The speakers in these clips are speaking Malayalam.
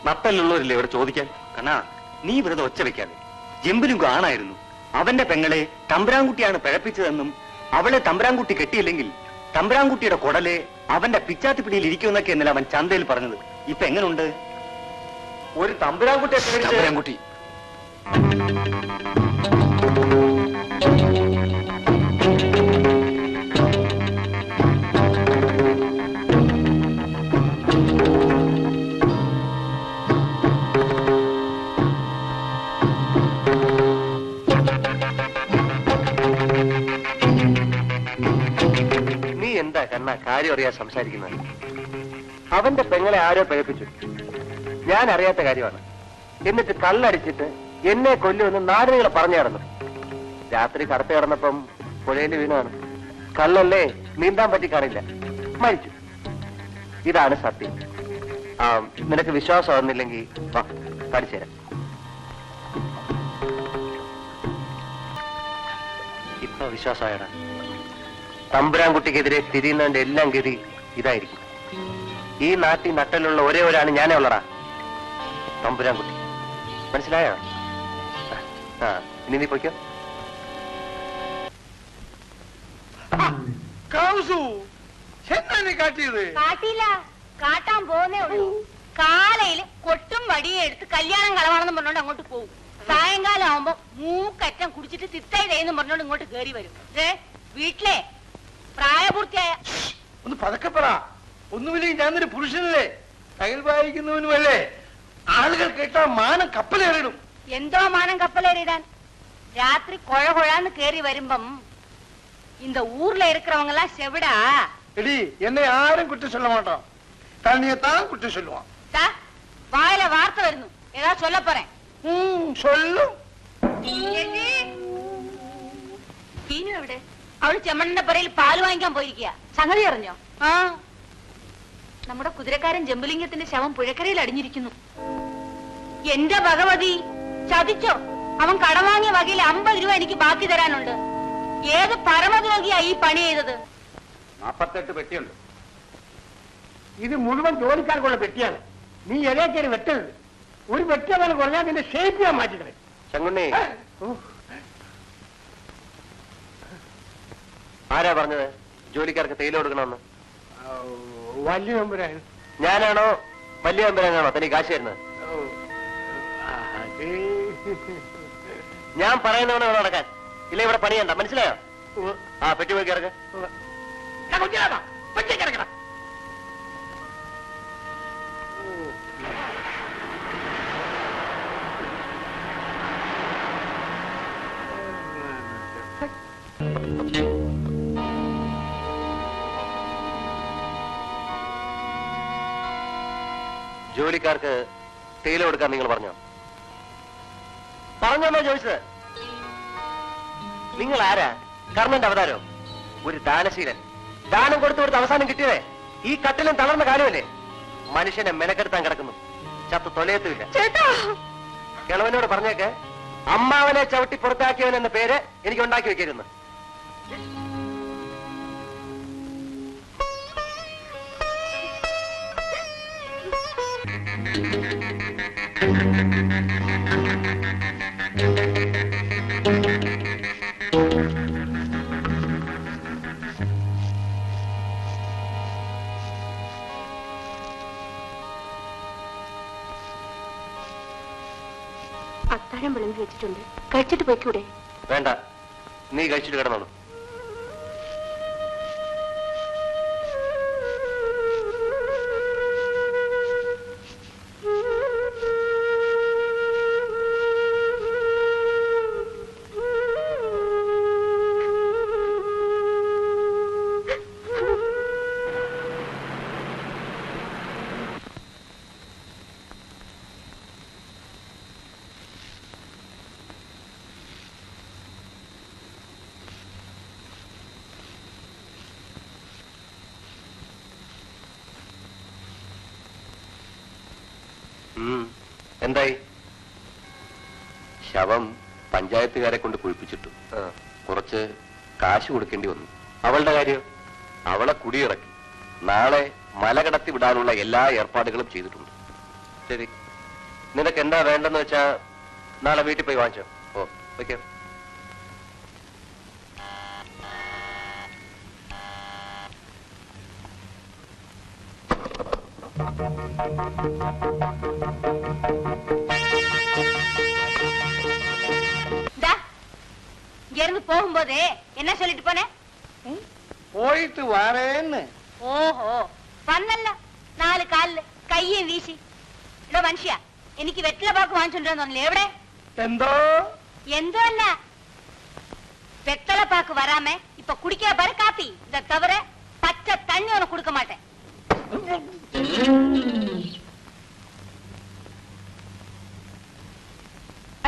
നട്ടലുള്ളവരില്ലേ ഇവിടെ ചോദിക്കാൻ? കണ്ണാ, നീ വെറുതെ ഒച്ച വെക്കാതെ. ജമ്പുലുങ്ക് ആണായിരുന്നു. അവന്റെ പെങ്ങളെ തമ്പുരാൻകുട്ടിയാണ് പിഴപ്പിച്ചതെന്നും അവളെ തമ്പുരാൻകുട്ടി കെട്ടിയില്ലെങ്കിൽ തമ്പുരാൻകുട്ടിയുടെ കുടല് അവന്റെ പിച്ചാത്തിപ്പിടിയിൽ ഇരിക്കുമെന്നൊക്കെ എന്നല്ല അവൻ ചന്തയിൽ പറഞ്ഞത്. ഇപ്പൊ എങ്ങനുണ്ട്? ഒരു തമ്പുരാൻകുട്ടി എന്താ കണ്ണ കാര്യം അറിയാൻ സംസാരിക്കുന്നത്? അവന്റെ പെങ്ങളെ ആരോ പിഴപ്പിച്ചു. ഞാൻ അറിയാത്ത കാര്യമാണ്. എന്നിട്ട് കള്ളടിച്ചിട്ട് എന്നെ കൊല്ലുമെന്ന് നാടുകളെ പറഞ്ഞു നടന്നു. രാത്രി കടത്ത് കിടന്നപ്പം പുഴയിൽ വീണാണ്. കള്ളല്ലേ, നീന്താൻ പറ്റി കാണില്ല, മരിച്ചു. ഇതാണ് സത്യം. നിനക്ക് വിശ്വാസം വന്നില്ലെങ്കിൽ വാ കാണിച്ചു തരാം. ഇപ്പൊ വിശ്വാസമായടാ. തമ്പുരാൻകുട്ടിക്കെതിരെ തിരിയുന്നതിന്റെ എല്ലാം ഗതി ഇതായിരിക്കും. ഈ നാട്ടിൽ നട്ടലുള്ള ഒരേ ഒരാണ് ഞാനേ ഉള്ളടാ, തമ്പുരാൻകുട്ടി. മനസ്സിലായോ? ഇനി നീ പോയിക്കോ. കാട്ടിയില്ല, കാട്ടാൻ പോകുന്നേ ഉള്ളൂ. കാലയില് കൊട്ടും വടിയും എടുത്ത് കല്യാണം കളവാണെന്ന് പറഞ്ഞോണ്ട് അങ്ങോട്ട് പോകും. സായങ്കാലം ആവുമ്പോ മൂക്കറ്റം കുടിച്ചിട്ട് തിത്തായി തേന്നും പറഞ്ഞോണ്ട് ഇങ്ങോട്ട് കേറി വരും. വീട്ടിലെ പ്രായപൂർത്തിയായ ഒന്ന് പതക്കപ്പെടാ. ഒന്നുമില്ലെങ്കിൽ ഞാനൊരു പുരുഷനല്ലേ, കയ്യിൽ വായിക്കുന്നവനുമല്ലേ. ആളുകൾ കേട്ടാ മാനം കപ്പലേറിടും. എന്തോ മാനം കപ്പലേറിടാൻ? രാത്രി കൊഴ കൊഴാന്ന് കേറി വരുമ്പം இந்த ஊர்ல இருக்கிறவங்க எல்லாம் செவிடா. എടി, എന്നെ ആരും കുറ്റം சொல்ல മാട്ടാ. തന്നെത്താൻ കുറ്റം சொல்லுவான். വായിലെ വാർത്ത വരുന്നു, ഏതാ ചൊല്ല പോറേൻ. ചൊല്ലും. എവിടെ? അവള് ചെമ്മണ്ണന്റെ പറയിൽ പാല് വാങ്ങിക്കാൻ പോയിരിക്കുക. സംഗതി അറിഞ്ഞോ? നമ്മുടെ കുതിരക്കാരൻ ജമ്പുലിംഗത്തിന്റെ ശവം പുഴക്കരയിൽ അടിഞ്ഞിരിക്കുന്നു. എന്റെ ഭഗവതി, ചതിച്ചോ? അവൻ കടം വാങ്ങിയ വകയിൽ 50 രൂപ എനിക്ക് ബാക്കി തരാനുണ്ട്. ഏത് പരമദ്രോഹിയാ ഈ പണി ചെയ്തത്? 48 പെട്ടിയുണ്ട്. ഇത് മുഴുവൻ ജോലിക്കാർക്കുള്ള പെട്ടിയാണ്. നീ ഇലയേക്കേറി വെട്ടരുത്. ഒരു പെട്ടി അവന് കുറഞ്ഞാൽ നിന്റെ ഷേപ്പ് ഞാൻ മാറ്റിക്കളെ. ചങ്ങുണ്ണി, ആരാ പറഞ്ഞത് ജോലിക്കാർക്ക് തേയില കൊടുക്കണമെന്ന്? വലിയ നമ്പരാണ്. ഞാനാണോ വലിയ നമ്പരാനാണോ തനിക്ക് കാശ് തരുന്നത്? ഞാൻ പറയുന്നവനെ നടക്കാൻ ഇല്ല, ഇവിടെ പണിയണ്ട. മനസ്സിലായോ? പെട്ടി പോയി കിടക്ക. ജോലിക്കാർക്ക് തേയില കൊടുക്കാൻ നിങ്ങൾ പറഞ്ഞോ? പറഞ്ഞോന്നോ ചോദിച്ചത്? നിങ്ങൾ ആരാ? കർണന്റെ അവതാരോ? ഒരു ദാനശീലൻ. ദാനം കൊടുത്ത് അവസാനം കിട്ടിയതേ ഈ കട്ടിലും തളർന്ന കാലമല്ലേ? മനുഷ്യനെ മെനക്കെടുത്താൻ കിടക്കുന്നു, ചത്ത് തൊലയത്തുമില്ല. കിളവനോട് പറഞ്ഞേക്ക്, അമ്മാവനെ ചവിട്ടി പുറത്താക്കിയവൻ എന്ന പേര് എനിക്ക് ഉണ്ടാക്കി വെക്കരുന്ന്. അത്താഴം വിളമ്പി വെച്ചിട്ടുണ്ട്, കഴിച്ചിട്ട് പോയിക്കൂടെ? വേണ്ട, നീ കഴിച്ചിട്ട് കിടന്നോളൂ. എന്തായി? ശവം പഞ്ചായത്തുകാരെ കൊണ്ട് കുഴിപ്പിച്ചിട്ടു. കുറച്ച് കാശ് കൊടുക്കേണ്ടി വന്നു. അവളുടെ കാര്യം? അവളെ കുടിയിറക്കി. നാളെ മല കടത്തി വിടാനുള്ള എല്ലാ ഏർപ്പാടുകളും ചെയ്തിട്ടുണ്ട്. ശരി, നിനക്ക് എന്താ വേണ്ടെന്ന് വെച്ചാ നാളെ വീട്ടിൽ പോയി വാങ്ങിച്ചോ. ഓ വയ്ക്കോ. இங்கிருந்து போகும்போது என்ன சொல்லிட்டு போனே? പോയിട്ട് വാറേന്ന്. ഓഹോ വന്നല്ല 4 കാലില് കയ്യും വീശി. ഇടോ മനുഷ്യ, എനിക്ക് വെറ്റില പാക്ക് വാങ്ങിച്ചോണ്ടെന്ന് പറഞ്ഞില്ലേ? എവിടെ? എന്തോ എന്തോ അല്ല, வெத்தலை பாக்கு வராம இப்ப குடிக்க பாரு காப்பி. இத தவிர பச்சை தண்ணி உனக்கு கொடுக்க மாட்டேன்.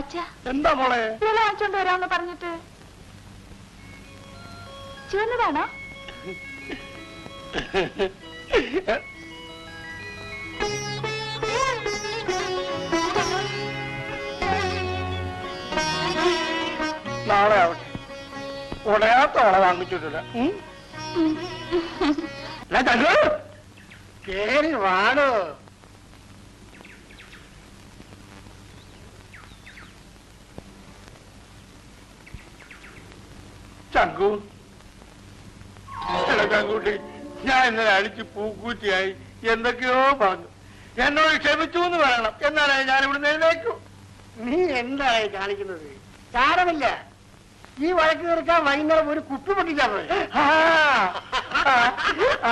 അച്ഛാ എന്താ മോളെ? വാങ്ങിച്ചോണ്ട് വരാമെന്ന് പറഞ്ഞിട്ട് ചുവന്നതാണോ? നാളെ ആവട്ടെ. ഉടയാത്ത വള വാങ്ങിച്ചിട്ടില്ല. കേറി വാടോ. ചങ്കു, ചങ്കൂട്ടി, ഞാൻ ഇന്നലെ അടിച്ച് പൂക്കൂറ്റിയായി എന്തൊക്കെയോ പറഞ്ഞു. എന്നോട് ക്ഷമിച്ചു എന്ന് പറയണം, എന്നാലേ ഞാൻ ഇവിടുന്ന് എഴുന്നേക്കൂ. നീ എന്തായി കാണിക്കുന്നത്? സാരമില്ല, ഈ വഴക്ക് തീർക്കാൻ വൈകുന്നേരം ഒരു കുപ്പി പൊട്ടിച്ചാ മതി.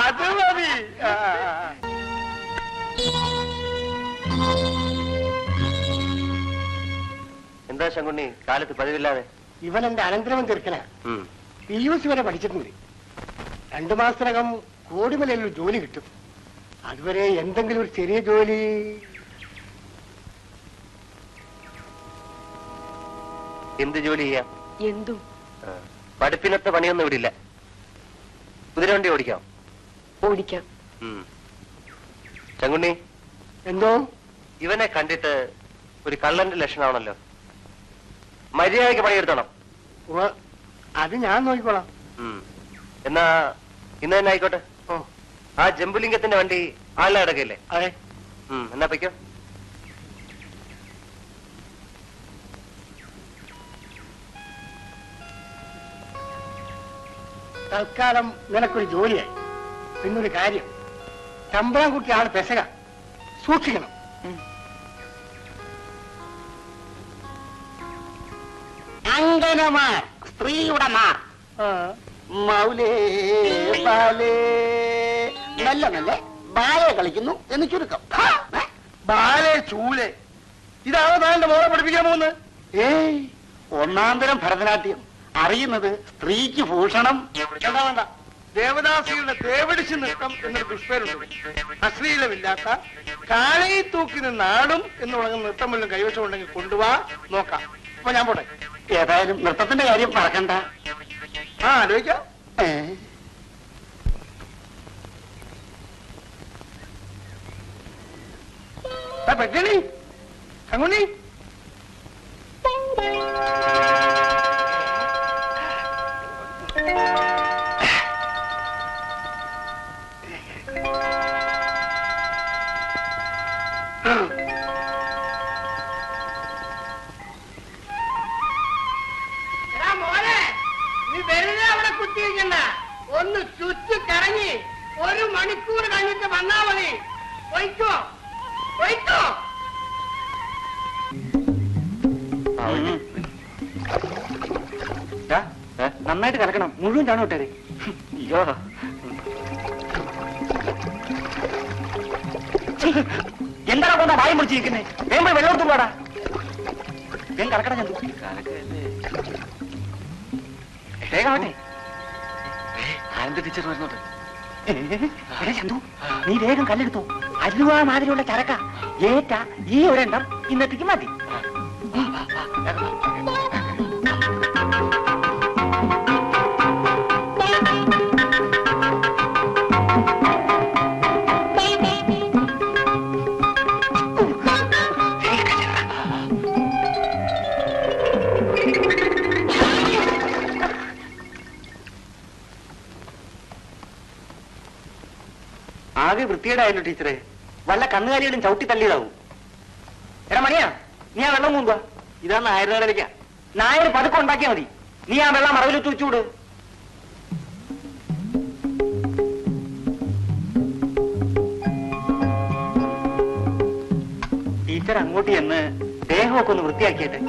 അത് മതി. എന്താ ശങ്കുണ്ണി കാലത്ത് പതിവില്ലാതെ? ഇവൻ എന്റെ അനന്തരവൻ തീർക്കന. PUC വരെ പഠിച്ചിട്ടുണ്ട്. 2 മാസത്തിനകം കോടിമലയിൽ ഒരു ജോലി കിട്ടും. അതുവരെ എന്തെങ്കിലും ഒരു ചെറിയ ജോലി. എന്ത് ജോലി ചെയ്യാം? എന്തും. പഠിപ്പിനത്തെ പണിയൊന്നും ഇവിടെ ഇല്ല. കുതിരവണ്ടി ഓടിക്കാം. ഓടിക്കാം. ചങ്കുണ്ണി, എന്തോ ഇവനെ കണ്ടിട്ട് ഒരു കള്ളന്റെ ലക്ഷണമാണല്ലോ. മര്യാദയ്ക്ക് പണിയെടുത്തോണം. അത് ഞാൻ നോക്കിക്കോളാം. എന്നാ ഇന്ന് തന്നെ ആയിക്കോട്ടെ. ആ ജംബുലിംഗത്തിന്റെ വണ്ടി ആളിനെ അടക്കല്ലേ? അതെ. എന്നാ പൊയ്ക്കോ. തൽക്കാലം നിനക്കൊരു ജോലിയായി. പിന്നൊരു കാര്യം, തമ്പ്രാൻകുട്ടി ആള് പെസക, സൂക്ഷിക്കണം. അങ്കനമാർ, സ്ത്രീയുടെ മാർ, മൗലേ ബാലേ, നല്ല നല്ല ബാലെ കളിക്കുന്നു എന്ന് ചുരുക്കം. ബാലെ ചൂലെ, ഇതാണോ താങ്കളുടെ മോളെ പഠിപ്പിക്കാൻ പോകുന്നത്? ഏയ്, 1-ാം തരം ഭരതനാട്യം അറിയുന്നത് സ്ത്രീക്ക് ഭൂഷണം. വേണ്ട വേണ്ട, ദേവദാസിയുടെ തേവടിച്ച് നൃത്തം എന്നൊരു ദുഷ്പേരുണ്ട്. അശ്ലീലമില്ലാത്ത കാലയിൽ തൂക്കിന് നാടും എന്ന് പറയുന്ന നൃത്തം വല്ലതും കൈവശം ഉണ്ടെങ്കിൽ കൊണ്ടുപോവാ, നോക്കാം. അപ്പൊ ഞാൻ പോട്ടെ. ഏതായാലും നൃത്തത്തിന്റെ കാര്യം മറക്കണ്ട. ആലോചിക്കാം. പെട്ടണി അങ്ങുണ്ണി, നീ വെറുതെ അവിടെ കുത്തിയിരിക്കണ്ട. ഒന്ന് ചുറ്റി കറങ്ങി 1 മണിക്കൂർ കഴിഞ്ഞിട്ട് വന്നാ മതി. പോയിക്കോ പോയിക്കോ. നന്നായിട്ട് കലക്കണം, മുഴുവൻ ചാണകം ഇട്ടേ. അയ്യോ, എന്താണ് കൊണ്ടാ വായും പിടിച്ചിരിക്കുന്നേ? വേമ്പോ വെള്ളമെടുത്തു പോടാ. വേഗം കലക്കണം ചന്തു. വേഗമാവട്ടെ. ആനന്ദ ടീച്ചർ വരുന്നുണ്ട്. ചന്തു, നീ വേഗം കല്ലെടുത്തോ. അരുവാ മാതിരിയുള്ള ചരക്ക ഏറ്റ ഈ ഒരെണ്ണം ഇന്നത്തേക്ക് മതി. ആകെ വൃത്തികേടായല്ലോ ടീച്ചറെ. വല്ല കന്നുകാലികളും ചവിട്ടി തള്ളിയതാവും. എടാ മണിയാ, നീ ആ വെള്ളം കൊണ്ടുവാ. ഇതാ നായരുടെ നായർ പതുക്കെ ഉണ്ടാക്കിയാ മതി. നീ ആ വെള്ളം മറവിൽ വെച്ചുവിട്. ടീച്ചർ അങ്ങോട്ട് ചെന്ന് ദേഹമൊക്കെ ഒന്ന് വൃത്തിയാക്കിയിട്ട്